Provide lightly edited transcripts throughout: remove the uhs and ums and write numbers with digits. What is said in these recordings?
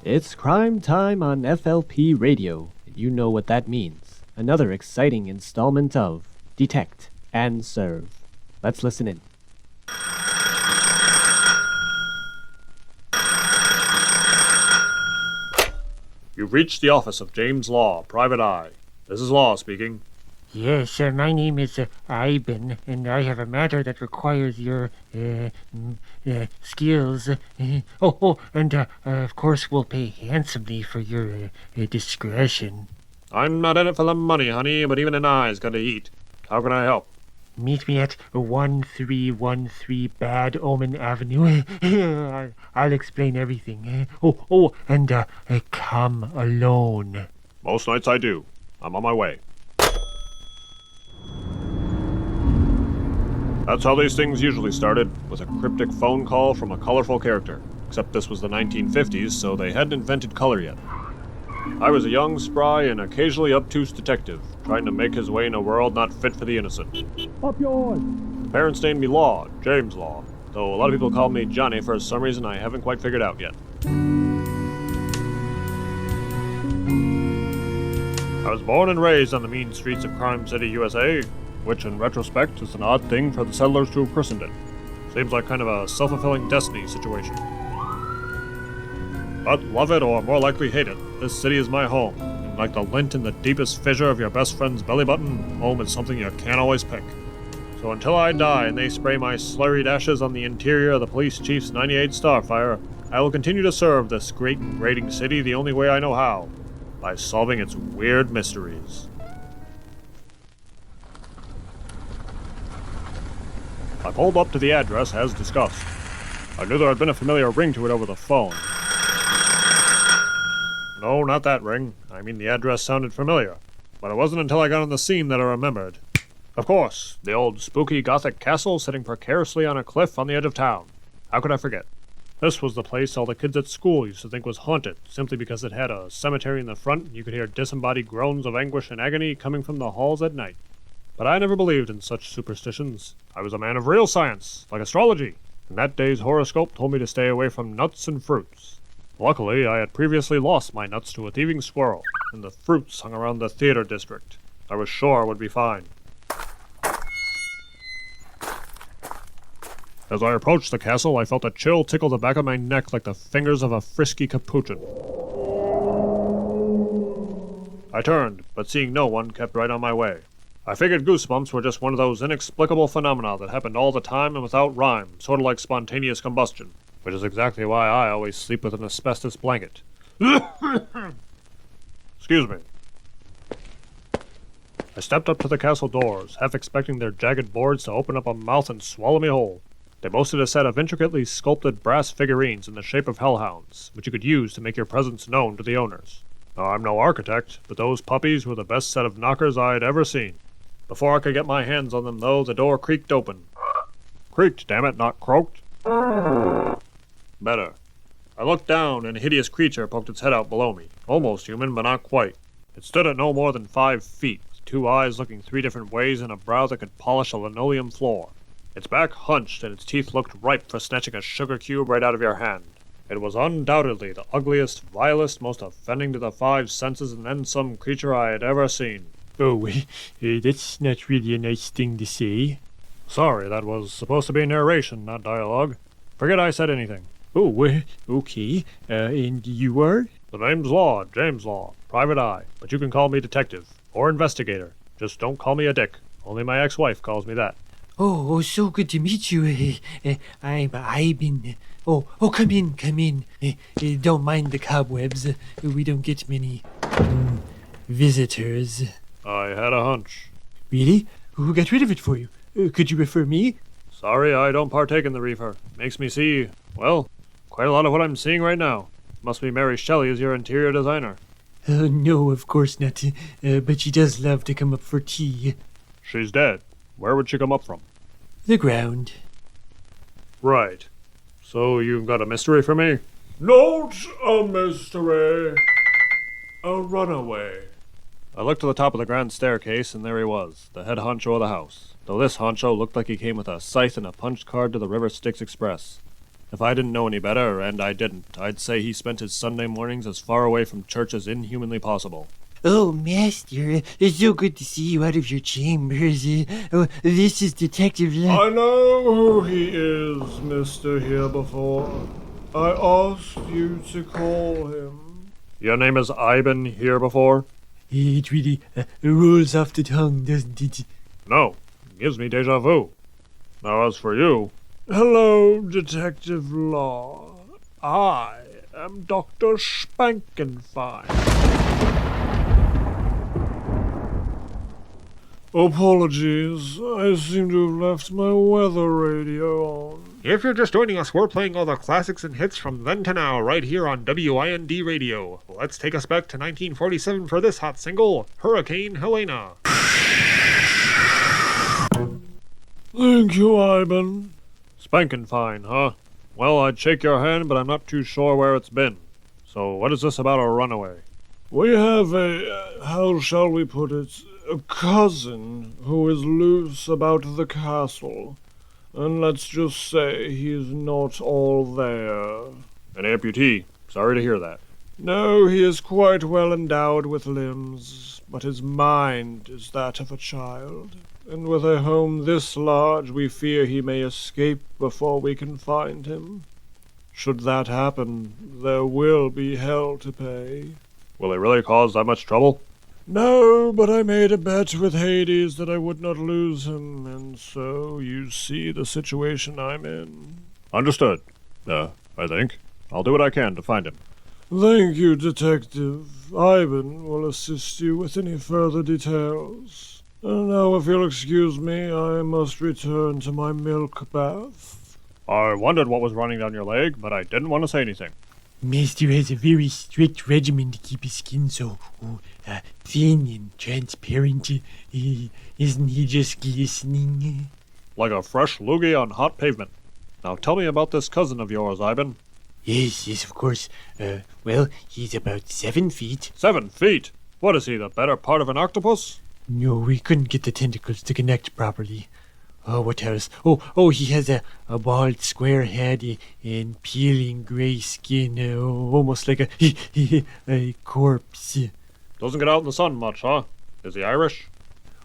It's crime time on FLP Radio, and you know what that means. Another exciting installment of Detect and Serve. Let's listen in. You've reached the office of James Law, Private Eye. This is Law speaking. Yes, my name is Iben, and I have a matter that requires your skills. And of course we'll pay handsomely for your discretion. I'm not in it for the money, honey, but even an eye's got to eat. How can I help? Meet me at 1313 Bad Omen Avenue. I'll explain everything. And come alone. Most nights I do. I'm on my way. That's how these things usually started, with a cryptic phone call from a colorful character. Except this was the 1950s, so they hadn't invented color yet. I was a young, spry, and occasionally obtuse detective, trying to make his way in a world not fit for the innocent. Up yours! The parents named me Law, James Law, though a lot of people call me Johnny for some reason I haven't quite figured out yet. I was born and raised on the mean streets of Crime City, USA, which in retrospect is an odd thing for the settlers to have christened it. Seems like kind of a self-fulfilling destiny situation. But love it or more likely hate it, this city is my home, and like the lint in the deepest fissure of your best friend's belly button, home is something you can't always pick. So until I die and they spray my slurried ashes on the interior of the police chief's 98 Starfire, I will continue to serve this great and raiding city the only way I know how, by solving its weird mysteries. I pulled up to the address as discussed. I knew there had been a familiar ring to it over the phone. No, not that ring. I mean, the address sounded familiar. But it wasn't until I got on the scene that I remembered. Of course, the old spooky Gothic castle sitting precariously on a cliff on the edge of town. How could I forget? This was the place all the kids at school used to think was haunted, simply because it had a cemetery in the front and you could hear disembodied groans of anguish and agony coming from the halls at night. But I never believed in such superstitions. I was a man of real science, like astrology, and that day's horoscope told me to stay away from nuts and fruits. Luckily, I had previously lost my nuts to a thieving squirrel, and the fruits hung around the theater district. I was sure I would be fine. As I approached the castle, I felt a chill tickle the back of my neck like the fingers of a frisky capuchin. I turned, but seeing no one, kept right on my way. I figured goosebumps were just one of those inexplicable phenomena that happened all the time and without rhyme, sort of like spontaneous combustion, which is exactly why I always sleep with an asbestos blanket. Excuse me. I stepped up to the castle doors, half expecting their jagged boards to open up a mouth and swallow me whole. They boasted a set of intricately sculpted brass figurines in the shape of hellhounds, which you could use to make your presence known to the owners. Now, I'm no architect, but those puppies were the best set of knockers I'd ever seen. Before I could get my hands on them, though, the door creaked open. Creaked, damn it, not croaked. Better. I looked down, and a hideous creature poked its head out below me. Almost human, but not quite. It stood at no more than 5 feet, with 2 eyes looking 3 different ways and a brow that could polish a linoleum floor. Its back hunched, and its teeth looked ripe for snatching a sugar cube right out of your hand. It was undoubtedly the ugliest, vilest, most offending to the 5 senses and then some creature I had ever seen. Oh, that's not really a nice thing to say. Sorry, that was supposed to be narration, not dialogue. Forget I said anything. Oh, okay. And you are? The name's Law, James Law, Private Eye, but you can call me detective, or investigator. Just don't call me a dick. Only my ex-wife calls me that. Oh, so good to meet you. I'm Iben. Oh, come in. Don't mind the cobwebs. We don't get many visitors. I had a hunch. Really? Who got rid of it for you? Could you refer me? Sorry, I don't partake in the reefer. Makes me see, well, quite a lot of what I'm seeing right now. Must be Mary Shelley as your interior designer. No, of course not. But she does love to come up for tea. She's dead. Where would she come up from? The ground. Right. So you've got a mystery for me? Not a mystery. A runaway. I looked to the top of the grand staircase, and there he was, the head honcho of the house, though this honcho looked like he came with a scythe and a punch card to the River Styx Express. If I didn't know any better, and I didn't, I'd say he spent his Sunday mornings as far away from church as inhumanly possible. Oh, Master, it's so good to see you out of your chambers. This is Detective I know who he is, Mr. Herebefore. I asked you to call him. Your name is Ivan Herebefore? It really rolls off the tongue, doesn't it? No, gives me deja vu. Now as for you... Hello, Detective Law. I am Dr. Spankenfine. Apologies, I seem to have left my weather radio on. If you're just joining us, we're playing all the classics and hits from then to now, right here on WIND Radio. Let's take us back to 1947 for this hot single, Hurricane Helena. Thank you, Ivan. Spankin' fine, huh? Well, I'd shake your hand, but I'm not too sure where it's been. So what is this about a runaway? We have how shall we put it, a cousin who is loose about the castle. And let's just say he's not all there. An amputee. Sorry to hear that. No, he is quite well endowed with limbs, but his mind is that of a child. And with a home this large, we fear he may escape before we can find him. Should that happen, there will be hell to pay. Will he really cause that much trouble? No, but I made a bet with Hades that I would not lose him, and so you see the situation I'm in. Understood. I think. I'll do what I can to find him. Thank you, Detective. Ivan will assist you with any further details. And now, if you'll excuse me, I must return to my milk bath. I wondered what was running down your leg, but I didn't want to say anything. Master has a very strict regimen to keep his skin so thin and transparent. Isn't he just glistening? Like a fresh loogie on hot pavement. Now tell me about this cousin of yours, Ivan. Yes, of course. Well, he's about 7 feet. 7 feet? What is he, the better part of an octopus? No, we couldn't get the tentacles to connect properly. Oh, what else? Oh, he has a bald, square head and peeling gray skin, almost like a corpse. Doesn't get out in the sun much, huh? Is he Irish?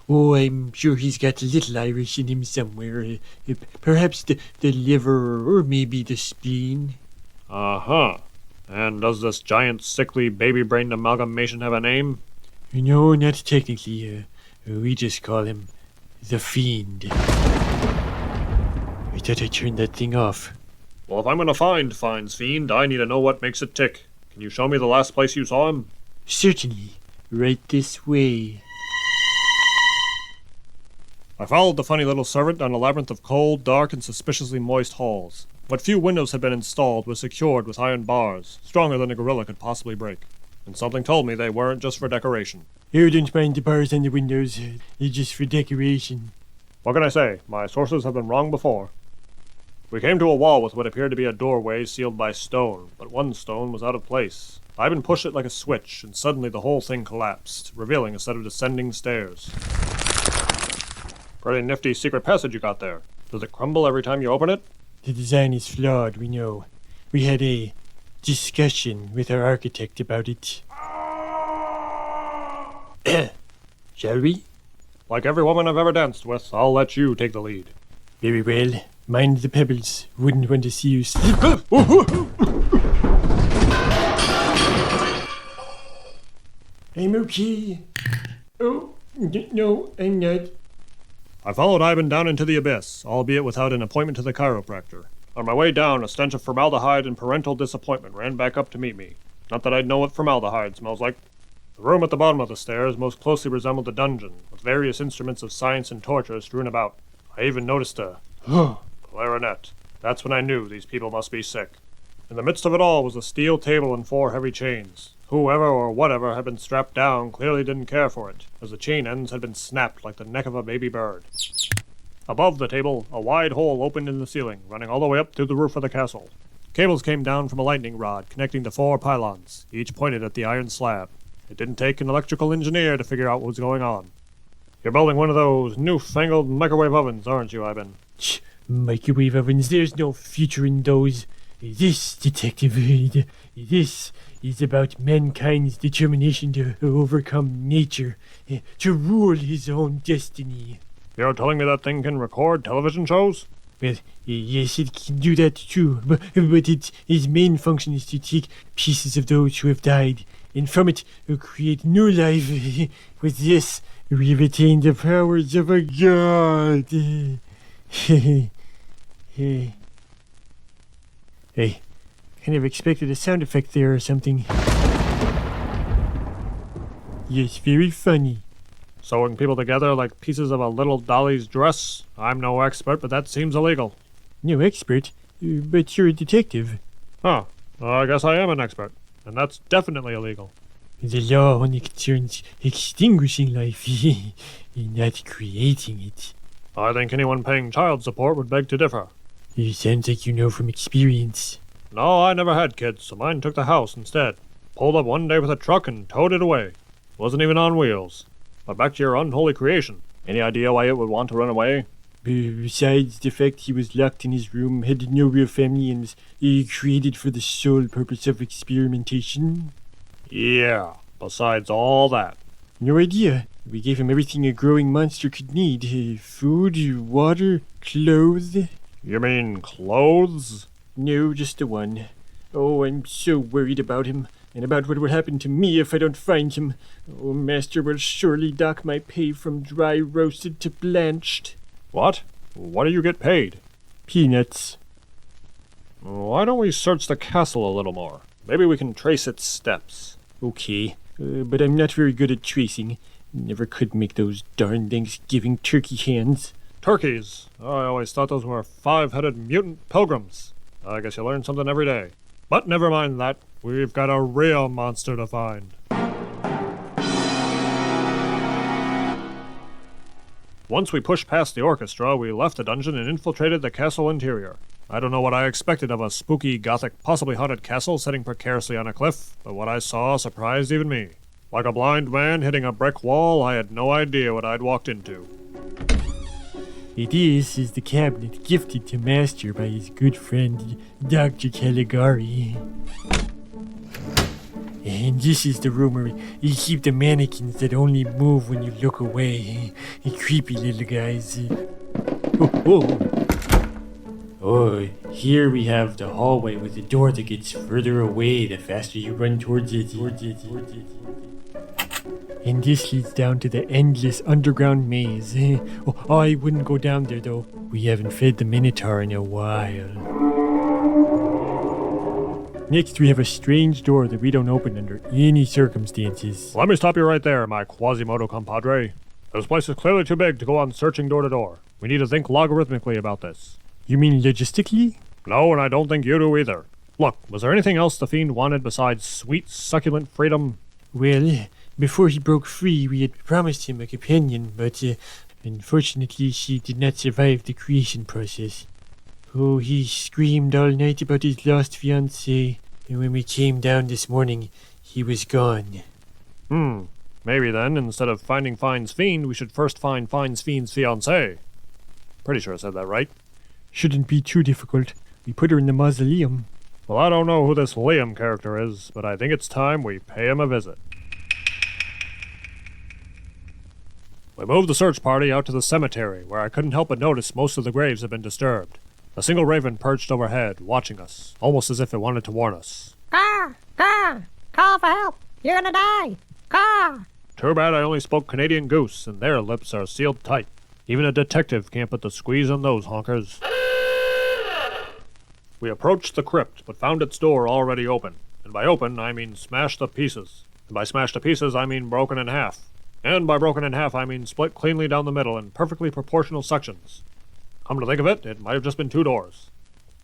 Oh, I'm sure he's got a little Irish in him somewhere. Perhaps the liver, or maybe the spleen. Uh-huh. And does this giant, sickly, baby-brained amalgamation have a name? No, not technically. We just call him the Fiend. I thought I turned that thing off. Well, if I'm going to find Fine's Fiend, I need to know what makes it tick. Can you show me the last place you saw him? Certainly. Right this way. I followed the funny little servant down a labyrinth of cold, dark, and suspiciously moist halls. What few windows had been installed was secured with iron bars, stronger than a gorilla could possibly break. And something told me they weren't just for decoration. You don't mind the bars on the windows. They're just for decoration. What can I say? My sources have been wrong before. We came to a wall with what appeared to be a doorway sealed by stone, but one stone was out of place. Ivan pushed it like a switch, and suddenly the whole thing collapsed, revealing a set of descending stairs. Pretty nifty secret passage you got there. Does it crumble every time you open it? The design is flawed, we know. We had a discussion with our architect about it. Shall we? Like every woman I've ever danced with, I'll let you take the lead. Very well. Mind the pebbles. Wouldn't want to see you slip. I'm okay. Oh, no, I'm not. I followed Ivan down into the abyss, albeit without an appointment to the chiropractor. On my way down, a stench of formaldehyde and parental disappointment ran back up to meet me. Not that I'd know what formaldehyde smells like. The room at the bottom of the stairs most closely resembled a dungeon, with various instruments of science and torture strewn about. I even noticed a clarinet. That's when I knew these people must be sick. In the midst of it all was a steel table and 4 heavy chains. Whoever or whatever had been strapped down clearly didn't care for it, as the chain ends had been snapped like the neck of a baby bird. Above the table, a wide hole opened in the ceiling, running all the way up through the roof of the castle. Cables came down from a lightning rod, connecting the 4 pylons, each pointed at the iron slab. It didn't take an electrical engineer to figure out what was going on. You're building one of those newfangled microwave ovens, aren't you, Ivan? Microwave ovens, there's no future in those. This, detective, this is about mankind's determination to overcome nature, to rule his own destiny. You're telling me that thing can record television shows? Well, yes, it can do that too, but its main function is to take pieces of those who have died, and from it create new life. With this, we retain the powers of a god. Hey, kind of expected a sound effect there or something. Yes, very funny. Sewing people together like pieces of a little dolly's dress? I'm no expert, but that seems illegal. No expert, but you're a detective. Huh. Well, I guess I am an expert, and that's definitely illegal. The law only concerns extinguishing life, not creating it. I think anyone paying child support would beg to differ. It sounds like you know from experience. No, I never had kids, so mine took the house instead. Pulled up one day with a truck and towed it away. Wasn't even on wheels. But back to your unholy creation. Any idea why it would want to run away? Besides the fact he was locked in his room, had no real family, and was created for the sole purpose of experimentation? Yeah, besides all that. No idea. We gave him everything a growing monster could need. Food, water, clothes. You mean clothes? No, just the one. Oh, I'm so worried about him, and about what will happen to me if I don't find him. Oh, Master will surely dock my pay from dry roasted to blanched. What? What do you get paid? Peanuts. Why don't we search the castle a little more? Maybe we can trace its steps. Okay, but I'm not very good at tracing. Never could make those darn Thanksgiving turkey hands. Turkeys? I always thought those were 5-headed mutant pilgrims. I guess you learn something every day. But never mind that. We've got a real monster to find. Once we pushed past the orchestra, we left the dungeon and infiltrated the castle interior. I don't know what I expected of a spooky, gothic, possibly haunted castle sitting precariously on a cliff, but what I saw surprised even me. Like a blind man hitting a brick wall, I had no idea what I'd walked into. This is the cabinet gifted to Master by his good friend, Dr. Caligari. And this is the room where you keep the mannequins that only move when you look away. Creepy little guys. Oh, here we have the hallway with the door that gets further away the faster you run towards it. And this leads down to the endless underground maze. Oh, I wouldn't go down there though. We haven't fed the Minotaur in a while. Next, we have a strange door that we don't open under any circumstances. Let me stop you right there, my Quasimodo compadre. This place is clearly too big to go on searching door to door. We need to think logarithmically about this. You mean logistically? No, and I don't think you do either. Look, was there anything else the Fiend wanted besides sweet, succulent freedom? Well, before he broke free, we had promised him a companion, but unfortunately she did not survive the creation process. Oh, he screamed all night about his lost fiancée, and when we came down this morning, he was gone. Maybe then, instead of finding Fine's Fiend, we should first find Fine's Fiend's fiancée. Pretty sure I said that right. Shouldn't be too difficult. We put her in the mausoleum. Well, I don't know who this Liam character is, but I think it's time we pay him a visit. We moved the search party out to the cemetery, where I couldn't help but notice most of the graves had been disturbed. A single raven perched overhead, watching us, almost as if it wanted to warn us. Caw! Caw! Call for help! You're gonna die! Caw! Too bad I only spoke Canadian goose, and their lips are sealed tight. Even a detective can't put the squeeze on those honkers. We approached the crypt, but found its door already open. And by open, I mean smashed to pieces. And by smashed to pieces, I mean broken in half. And by broken in half, I mean split cleanly down the middle in perfectly proportional sections. Come to think of it might have just been 2 doors.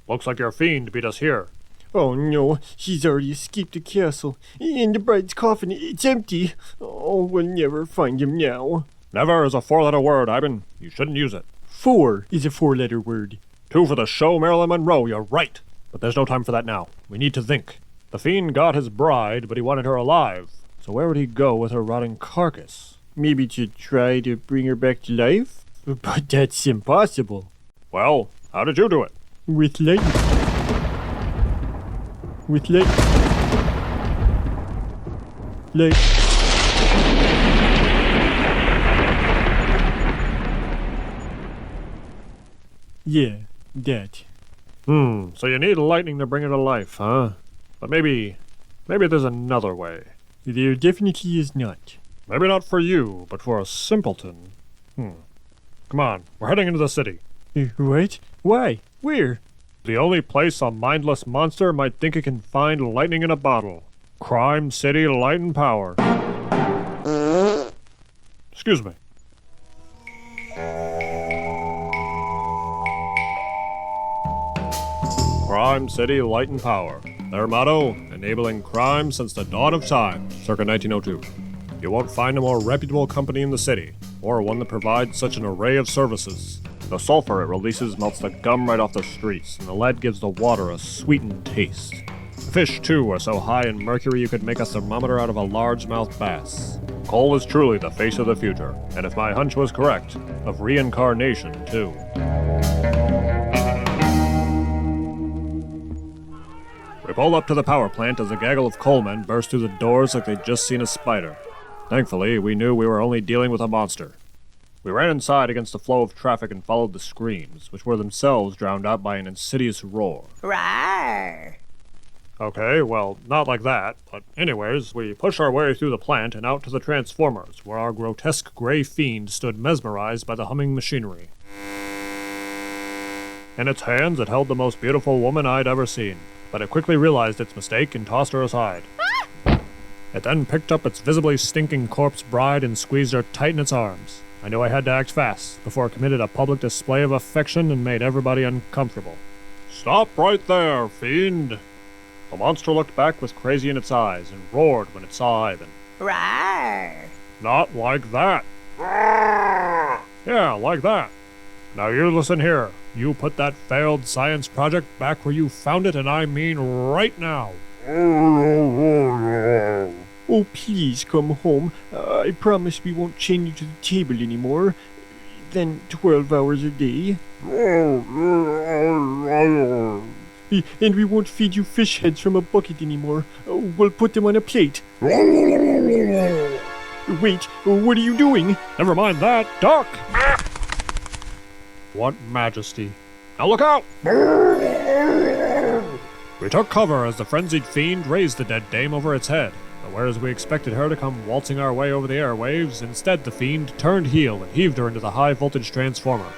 Looks like your fiend beat us here. Oh no, he's already escaped the castle. And the bride's coffin, it's empty. Oh, we'll never find him now. Never is a 4-letter word, Ivan. You shouldn't use it. 4 is a 4-letter word. 2 for the show, Marilyn Monroe, you're right. But there's no time for that now. We need to think. The fiend got his bride, but he wanted her alive. So where would he go with her rotting carcass? Maybe to try to bring her back to life? But that's impossible. Well, how did you do it? With light. With light. Light. Yeah, that. So you need lightning to bring it to life, huh? But maybe there's another way. There definitely is not. Maybe not for you, but for a simpleton. Come on, we're heading into the city. What? Why? Where? The only place a mindless monster might think it can find lightning in a bottle. Crime City Light and Power. Excuse me. Crime City Light and Power. Their motto, enabling crime since the dawn of time, circa 1902. You won't find a more reputable company in the city, or one that provides such an array of services. The sulfur it releases melts the gum right off the streets, and the lead gives the water a sweetened taste. The fish, too, are so high in mercury you could make a thermometer out of a largemouth bass. Coal is truly the face of the future, and if my hunch was correct, of reincarnation, too. We pulled up to the power plant as a gaggle of coalmen burst through the doors like they'd just seen a spider. Thankfully, we knew we were only dealing with a monster. We ran inside against the flow of traffic and followed the screams, which were themselves drowned out by an insidious roar. Rawr. Okay, well, not like that, but anyways, we pushed our way through the plant and out to the transformers, where our grotesque gray fiend stood mesmerized by the humming machinery. In its hands, it held the most beautiful woman I'd ever seen, but it quickly realized its mistake and tossed her aside. It then picked up its visibly stinking corpse bride and squeezed her tight in its arms. I knew I had to act fast before it committed a public display of affection and made everybody uncomfortable. Stop right there, fiend! The monster looked back with crazy in its eyes and roared when it saw Ivan. Rawr. Not like that. Yeah, like that. Now you listen here. You put that failed science project back where you found it, and I mean right now. Oh, please come home. I promise we won't chain you to the table anymore. Then 12 hours a day. And we won't feed you fish heads from a bucket anymore. We'll put them on a plate. Wait, what are you doing? Never mind that. Duck! What majesty. Now look out! We took cover as the frenzied fiend raised the dead dame over its head. But whereas we expected her to come waltzing our way over the airwaves, instead the fiend turned heel and heaved her into the high-voltage transformer.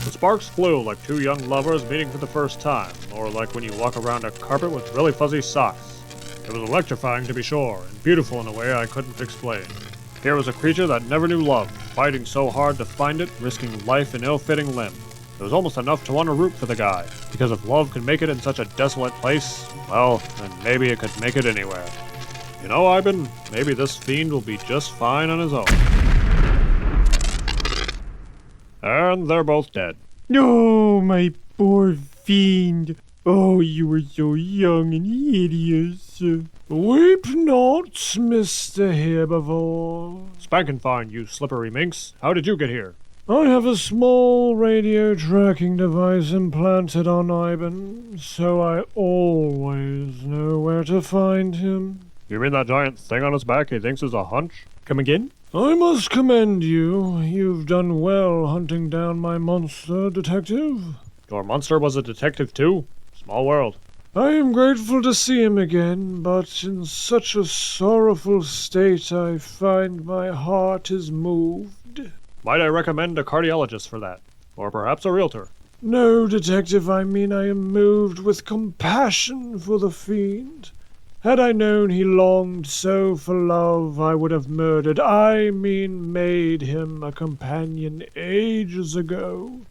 The sparks flew like two young lovers meeting for the first time, or like when you walk around a carpet with really fuzzy socks. It was electrifying to be sure, and beautiful in a way I couldn't explain. Here was a creature that never knew love, fighting so hard to find it, risking life in ill-fitting limb. It was almost enough to want to root for the guy, because if love could make it in such a desolate place, well, then maybe it could make it anywhere. You know, Ivan, maybe this fiend will be just fine on his own. And they're both dead. No, my poor fiend. Oh, you were so young and hideous. Weep not, Mr. Herbivore. Spankin' fine, you slippery minx. How did you get here? I have a small radio tracking device implanted on Ivan, so I always know where to find him. You mean that giant thing on his back he thinks is a hunch? Come again? I must commend you. You've done well hunting down my monster, detective. Your monster was a detective too? Small world. I am grateful to see him again, but in such a sorrowful state I find my heart is moved. Might I recommend a cardiologist for that? Or perhaps a realtor? No, detective, I mean I am moved with compassion for the fiend. Had I known he longed so for love, I would have murdered, made him a companion ages ago.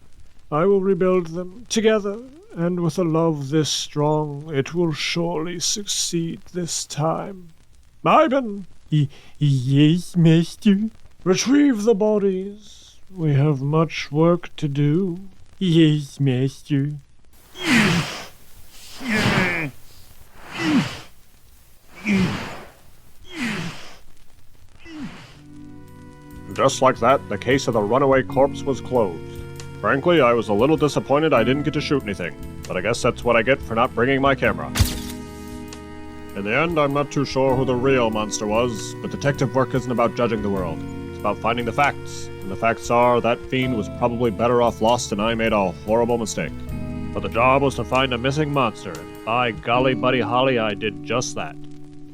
I will rebuild them together, and with a love this strong, it will surely succeed this time. Ivan! Yes, master? Retrieve the bodies. We have much work to do. Yes, master. Just like that, the case of the runaway corpse was closed. Frankly, I was a little disappointed I didn't get to shoot anything, but I guess that's what I get for not bringing my camera. In the end, I'm not too sure who the real monster was, but detective work isn't about judging the world. It's about finding the facts, and the facts are that fiend was probably better off lost and I made a horrible mistake. But the job was to find a missing monster, and by golly, Buddy Holly, I did just that.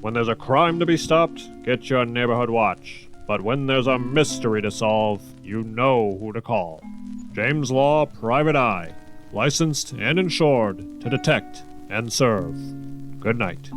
When there's a crime to be stopped, get your neighborhood watch. But when there's a mystery to solve, you know who to call. James Law, Private Eye, licensed and insured to detect and serve. Good night.